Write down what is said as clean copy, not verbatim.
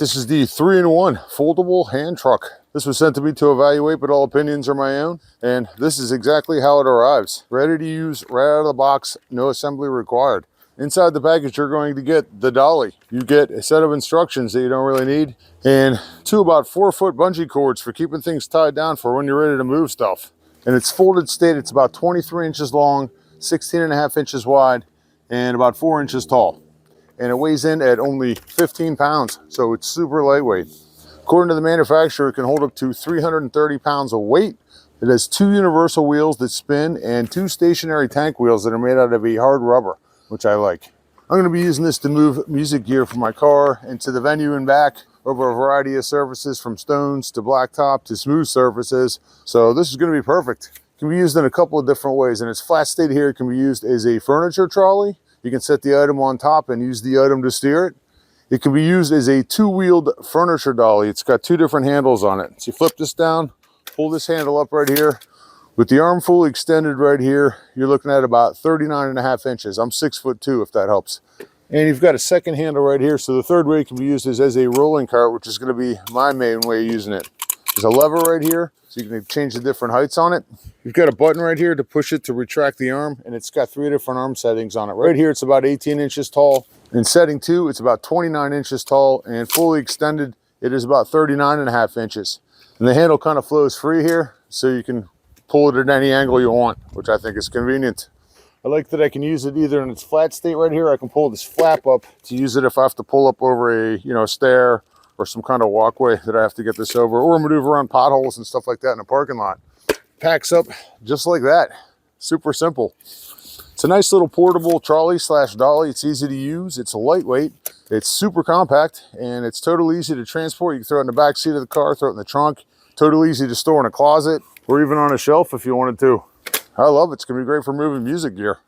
This is the 3-in-1 foldable hand truck. This was sent to me to evaluate, but all opinions are my own. And this is exactly how it arrives. Ready to use right out of the box, no assembly required. Inside the package, you're going to get the dolly. You get a set of instructions that you don't really need, and two about 4-foot bungee cords for keeping things tied down for when you're ready to move stuff. And it's folded state. It's about 23 inches long, 16.5 inches wide, and about 4 inches tall. And it weighs in at only 15 pounds, so it's super lightweight. According to the manufacturer, it can hold up to 330 pounds of weight. It has 2 universal wheels that spin and 2 stationary tank wheels that are made out of a hard rubber, which I like. I'm going to be using this to move music gear from my car into the venue and back over a variety of surfaces, from stones to blacktop to smooth surfaces. So this is going to be perfect. It can be used in a couple of different ways. And its flat state here, it can be used as a furniture trolley. You can set the item on top and use the item to steer it. It can be used as a 2-wheeled furniture dolly. It's got 2 different handles on it. So you flip this down, pull this handle up right here. With the arm fully extended right here, you're looking at about 39.5 inches. I'm 6'2", if that helps. And you've got a second handle right here. So the third way it can be used is as a rolling cart, which is going to be my main way of using it. There's a lever right here, so you can change the different heights on it. You've got a button right here to push it to retract the arm, and it's got 3 different arm settings on it. Right here, it's about 18 inches tall. In setting 2, it's about 29 inches tall, and fully extended, it is about 39.5 inches. And the handle kind of flows free here, so you can pull it at any angle you want, which I think is convenient. I like that I can use it either in its flat state right here. I can pull this flap up to use it if I have to pull up over a stair or some kind of walkway that I have to get this over, or maneuver around potholes and stuff like that in a parking lot. Packs up just like that. Super simple. It's a nice little portable trolley / dolly. It's easy to use. It's lightweight. It's super compact, and it's totally easy to transport. You can throw it in the back seat of the car, throw it in the trunk. Totally easy to store in a closet or even on a shelf if you wanted to. I love it. It's going to be great for moving music gear.